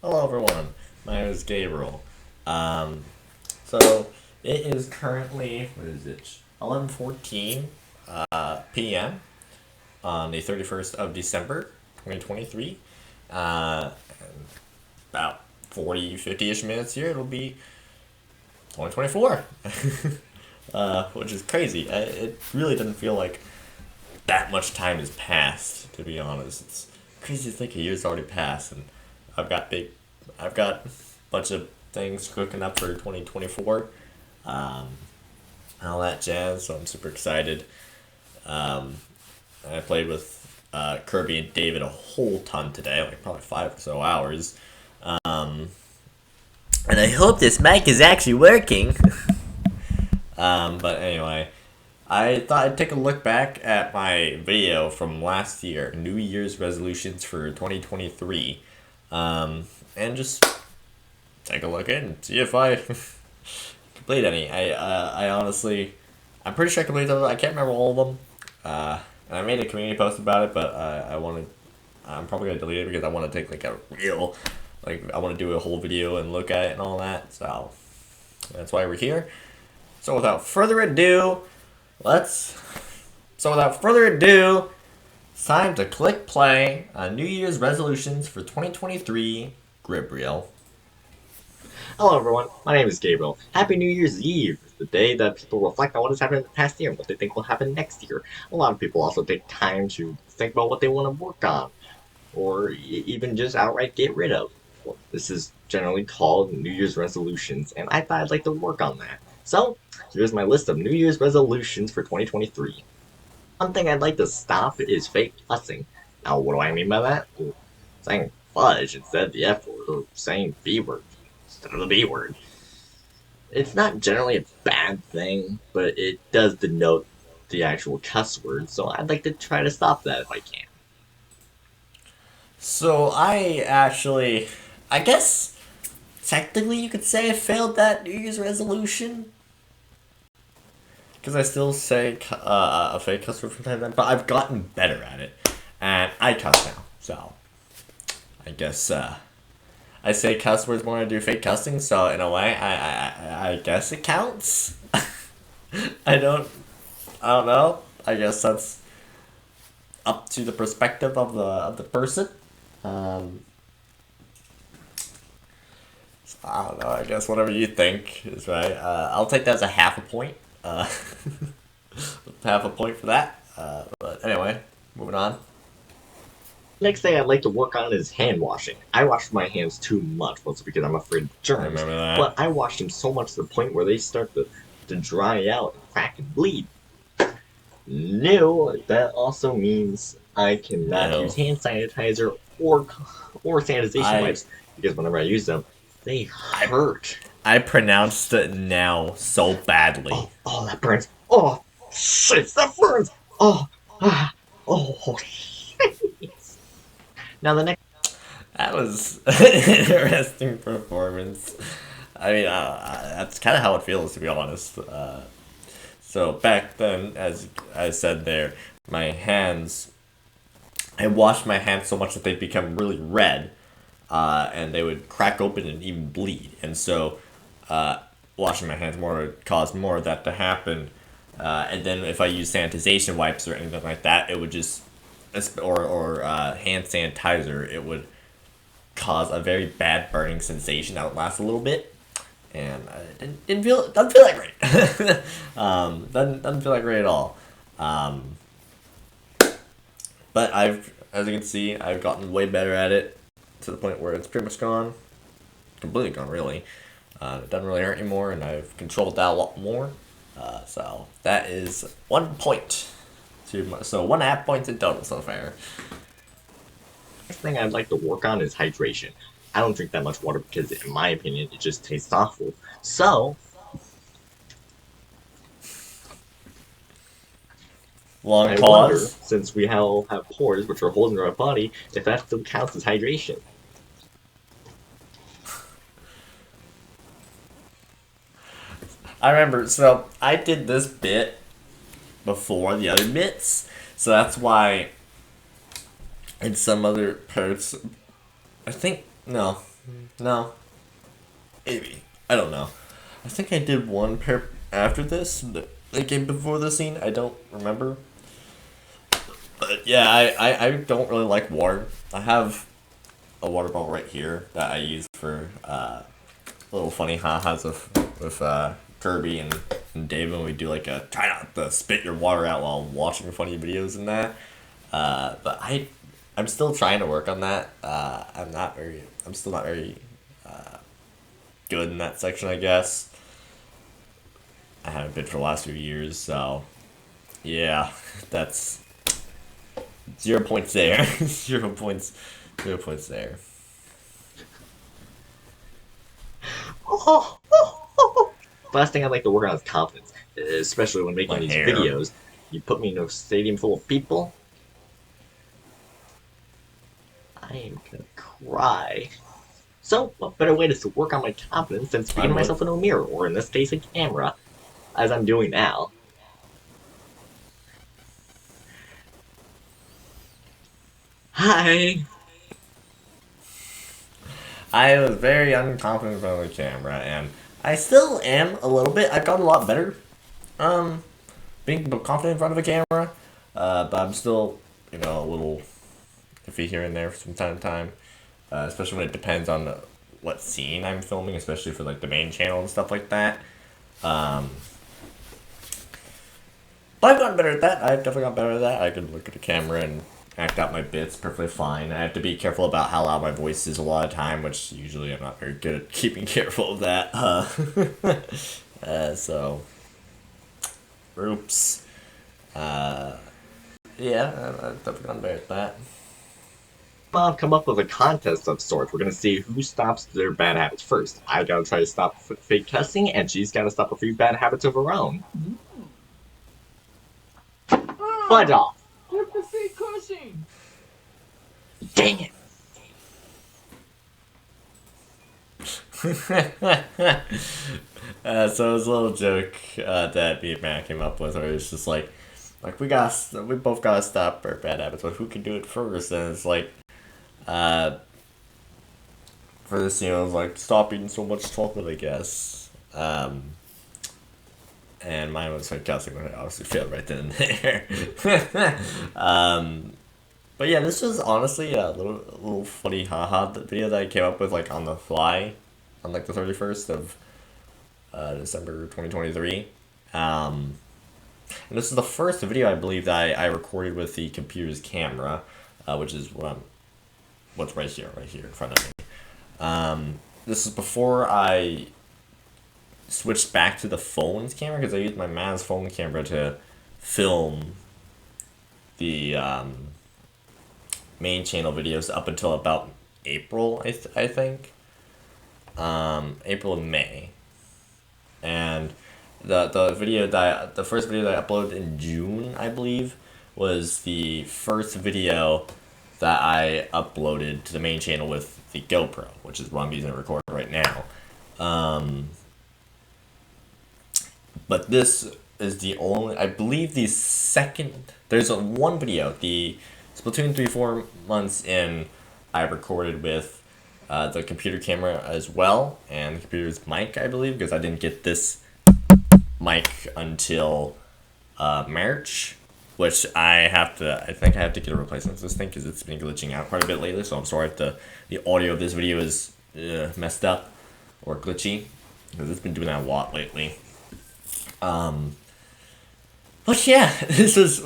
Hello everyone, my name is Gabriel. Um, so it is currently, what is it, 11:14 p.m. on the 31st of December 2023. And about 40, 50-ish minutes here, it'll be 2024, which is crazy. It really doesn't feel like that much time has passed, to be honest. It's crazy to think a year's already passed, and I've got big, I've got a bunch of things cooking up for 2024, um, and all that jazz. So I'm super excited. Um, I played with Kirby and David a whole ton today, like probably 5 or so hours. Um, and I hope this mic is actually working. But anyway, I thought I'd take a look back at my video from last year, New Year's resolutions for 2023, and just take a look in and see if I complete any. I honestly, I'm pretty sure I completed them. I can't remember all of them. And I made a community post about it, but I'm probably gonna delete it because I want to take like a real, like I want to do a whole video and look at it and all that. So that's why we're here. So without further ado, let's. So without further ado, it's time to click play on New Year's resolutions for 2023. Gribriel. Hello everyone, my name is Gabriel. Happy New Year's Eve, the day that people reflect on what has happened in the past year and what they think will happen next year. A lot of people also take time to think about what they want to work on, or even just outright get rid of. Well, this is generally called New Year's resolutions, and I thought I'd like to work on that. So, here's my list of New Year's resolutions for 2023. One thing I'd like to stop is fake cussing. Now, what do I mean by that? Well, saying fudge instead of the F word, or saying B word instead of the B word. It's not generally a bad thing, but it does denote the actual cuss word, so I'd like to try to stop that if I can. So I guess, technically you could say I failed that New Year's resolution. Because I still say a fake cuss word from time to time, but I've gotten better at it. And I cuss now, so I guess I say cuss words more than I do fake cussing, so in a way, I guess it counts. I don't, I don't know. I guess that's up to the perspective of the person. Um, I don't know. I guess whatever you think is right. I'll take that as a half a point. Half a point for that. But anyway, moving on. Next thing I'd like to work on is hand washing. I wash my hands too much, mostly because I'm afraid of I germs, remember that. but I wash them so much to the point where they start to dry out and crack and bleed. No, that also means I cannot use No, hand sanitizer or sanitization I wipes because whenever I use them, they I hurt. I pronounced it now so badly. Oh, that burns. Oh, shit, that burns. Oh, ah, oh. Now the next. That was an interesting performance. I mean, that's kind of how it feels, to be honest. So back then, as I said there, my hands, I washed my hands so much that they'd become really red, and they would crack open and even bleed. And so, washing my hands more would cause more of that to happen. And then if I use sanitization wipes or anything like that, it would just, or hand sanitizer, it would cause a very bad burning sensation that would last a little bit, and didn't feel doesn't feel that great. Doesn't feel like great at all. Um, but as you can see, I've gotten way better at it to the point where it's pretty much gone, completely gone, really. It doesn't really hurt anymore, and I've controlled that a lot more. So that is 1 point. So 1.5 points in total so far. Next thing I'd like to work on is hydration. I don't drink that much water because, in my opinion, it just tastes awful. So, Long I wonder, pause. since we all have pores, which are holes in our body, if that still counts as hydration. I remember, so I did this bit before the other bits, so that's why in some other parts, I think, no, No, maybe. I don't know. I think I did one pair after this. The game before the scene. I don't remember. But yeah, I don't really like water. I have a water bottle right here that I use for little funny ha-has with Kirby and Dave when we do like a try not to spit your water out while watching funny videos and that. But I'm still trying to work on that. I'm still not very good in that section, I guess. I haven't been for the last few years, so yeah, that's 0 points there. 0 points, 0 points there. Last thing I'd like to work on is confidence, especially when making My these hair. videos. You put me in a stadium full of people, I am gonna cry. So, what better way to work on my confidence than speaking to myself into a mirror, or in this case, a camera, as I'm doing now. Hi! I was very unconfident in front of the camera, and I still am a little bit. I've gotten a lot better, being confident in front of a camera, but I'm still, a little iffy here and there from time to time, especially when it depends on what scene I'm filming, especially for like the main channel and stuff like that. But I've gotten better at that. I've definitely gotten better at that. I can look at the camera and act out my bits perfectly fine. I have to be careful about how loud my voice is a lot of time, which usually I'm not very good at keeping careful of that. So, oops. Yeah, I've definitely gotten better at that. I've come up with a contest of sorts. We're gonna see who stops their bad habits first. I gotta try to stop fake cussing, and she's gotta stop a few bad habits of her own. Fudge off! Look the fake cussing! Dang it! So it was a little joke that me and Matt came up with, where it's just like we both gotta stop our bad habits, but who can do it first? And it's like, for this, it's like stop eating so much chocolate, I guess. And mine was sarcastic, when I obviously failed right then and there. But yeah, this was honestly a little funny haha video that I came up with like on the fly, on like the 31st of December 2023. And this is the first video I believe that I recorded with the computer's camera, which is what's right here in front of me. This is before I switched back to the phone's camera, because I used my Maz phone camera to film the main channel videos up until about April, I think. April and May. And the first video that I uploaded in June, I believe, was the first video that I uploaded to the main channel with the GoPro, which is what I'm using to record right now. But this is the only, I believe, the second. There's one video, the Splatoon 3-4 months in, I recorded with the computer camera as well, and the computer's mic, I believe, because I didn't get this mic until March, which I think I have to get a replacement for this thing, because it's been glitching out quite a bit lately, so I'm sorry if the audio of this video is messed up or glitchy, because it's been doing that a lot lately. But yeah, this is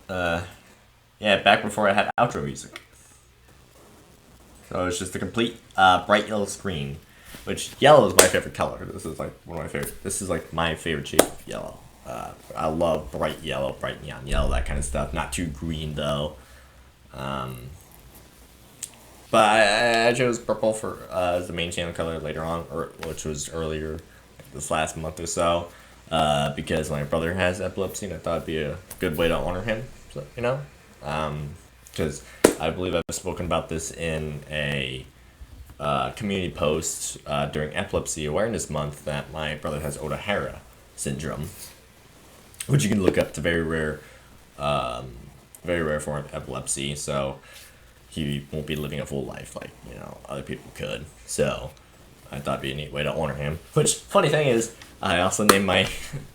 back before I had outro music. So it's just a complete bright yellow screen, which yellow is my favorite color. This is like my favorite shade of yellow. I love bright yellow, bright neon yellow, that kind of stuff. Not too green though. But I chose purple for as the main channel color later on, which was earlier this last month or so, because my brother has epilepsy, and I thought it'd be a good way to honor him. So, because I believe I've spoken about this in a community post during Epilepsy Awareness Month, that my brother has Odahara syndrome, which you can look up. It's a very rare form of epilepsy. So he won't be living a full life like, other people could. So I thought it'd be a neat way to honor him. Which, funny thing is, I also named my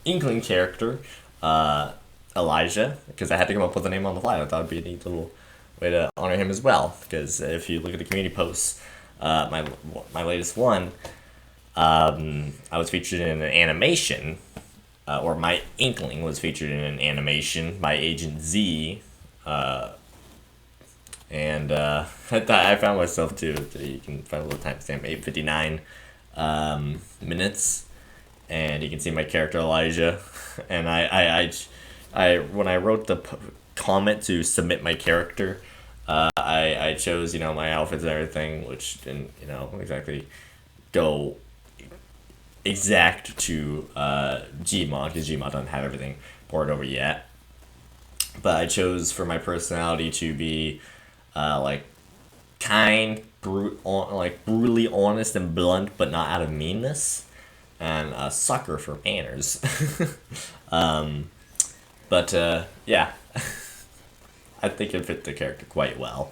Inkling character Elijah, because I had to come up with a name on the fly. I thought it'd be a neat little way to honor him as well. Because if you look at the community posts, my latest one, I was featured in an animation, or my Inkling was featured in an animation by Agent Z, and I found myself too. You can find a little timestamp, 8:59 minutes, and you can see my character Elijah. And I when I wrote the comment to submit my character, I chose my outfits and everything, which didn't exactly go exact to Gmod, because Gmod doesn't have everything poured over yet. But I chose for my personality to be kind, brutally honest and blunt, but not out of meanness, and a sucker for manners. Yeah, I think it fit the character quite well.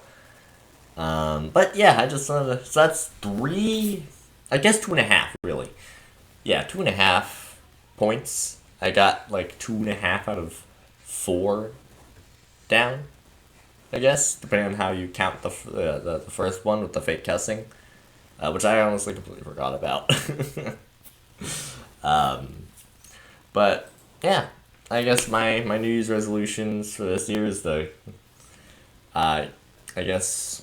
But yeah, I just wanted to, so that's 3, I guess 2.5 really. Yeah, 2.5 points. I got 2.5 out of 4 down, I guess, depending on how you count the first one with the fake cussing, which I honestly completely forgot about. But yeah, I guess my New Year's resolutions for this year is I guess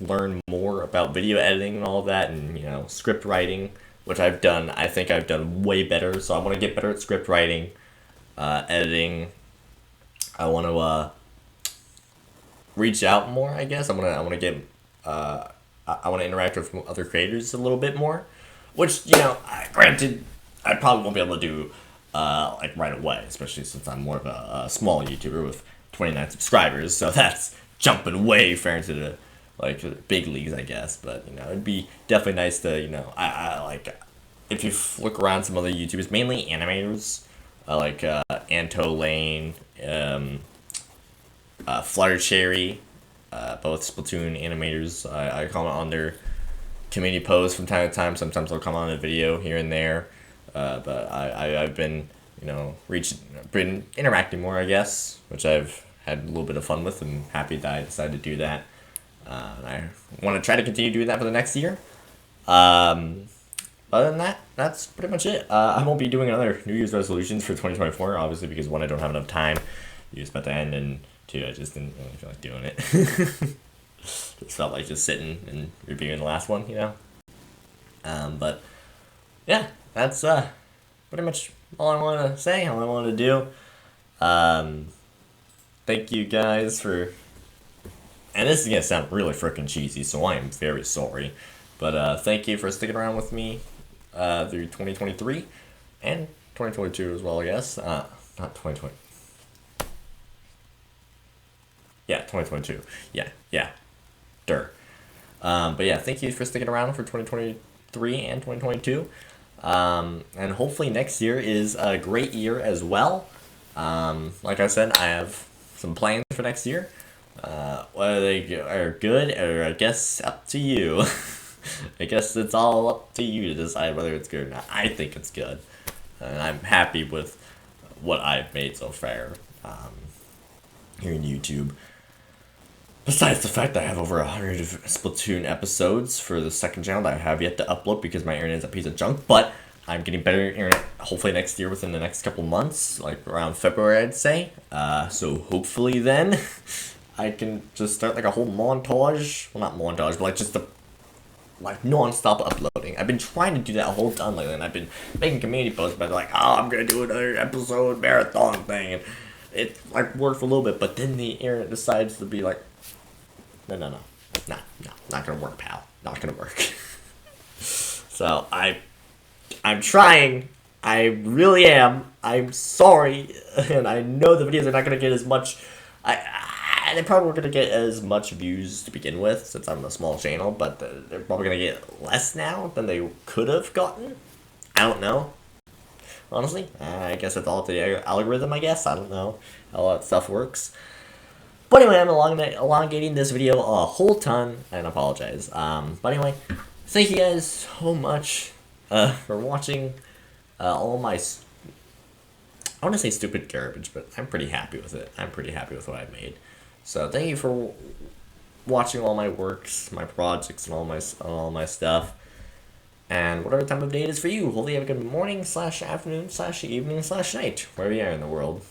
learn more about video editing and all of that, and script writing, which I've done. I think I've done way better, so I want to get better at script writing, editing. I want to reach out more, I guess. I want to get I want to interact with other creators a little bit more, which granted I probably won't be able to do right away, especially since I'm more of a small YouTuber with 29 subscribers, so that's jumping way fair into the big leagues, I guess. But it'd be definitely nice to I if you look around some other YouTubers, mainly animators, Anto Lane, Fluttercherry, both Splatoon animators. I comment on their community posts from time to time. Sometimes I'll comment on a video here and there. But I've been been interacting more, I guess, which I've had a little bit of fun with. I'm happy that I decided to do that. And I want to try to continue doing that for the next year. Other than that, that's pretty much it. I won't be doing another New Year's resolutions for 2024, obviously, because 1, I don't have enough time. It's about to end, and 2, I just didn't really feel like doing it. Just felt like just sitting and reviewing the last one, But yeah, that's pretty much all I want to say, all I want to do. Thank you guys for, and this is going to sound really freaking cheesy, so I am very sorry, but thank you for sticking around with me through 2023 and 2022 as well, I guess. Not 2020. Yeah, 2022. Yeah. But yeah, thank you for sticking around for 2023 and 2022. And hopefully next year is a great year as well. Like I said, I have some plans for next year. Whether they are good, or I guess up to you. I guess it's all up to you to decide whether it's good or not. I think it's good, and I'm happy with what I've made so far here in YouTube. Besides the fact that I have over 100 Splatoon episodes for the second channel that I have yet to upload because my internet's a piece of junk, but I'm getting better internet hopefully next year, within the next couple months, around February, I'd say. So hopefully then I can just start a whole montage. Well, not montage, but just non-stop uploading. I've been trying to do that a whole ton lately, and I've been making community posts, but I'm gonna do another episode marathon thing, and it worked for a little bit, but then the internet decides to be no, not gonna work, pal, not gonna work. So I'm trying, I really am. I'm sorry, and I know the videos are not gonna get as much. They probably weren't gonna get as much views to begin with, since I'm a small channel, but they're probably gonna get less now than they could have gotten. I don't know. Honestly, I guess it's all up to the algorithm, I guess. I don't know how all that stuff works. But anyway, I'm elongating this video a whole ton, and I apologize. But anyway, thank you guys so much for watching all my. I want to say stupid garbage, but I'm pretty happy with it. I'm pretty happy with what I've made. So thank you for watching all my works, my projects, and all my stuff. And whatever time of day it is for you, hopefully you have a good morning / afternoon / evening / night, wherever you are in the world.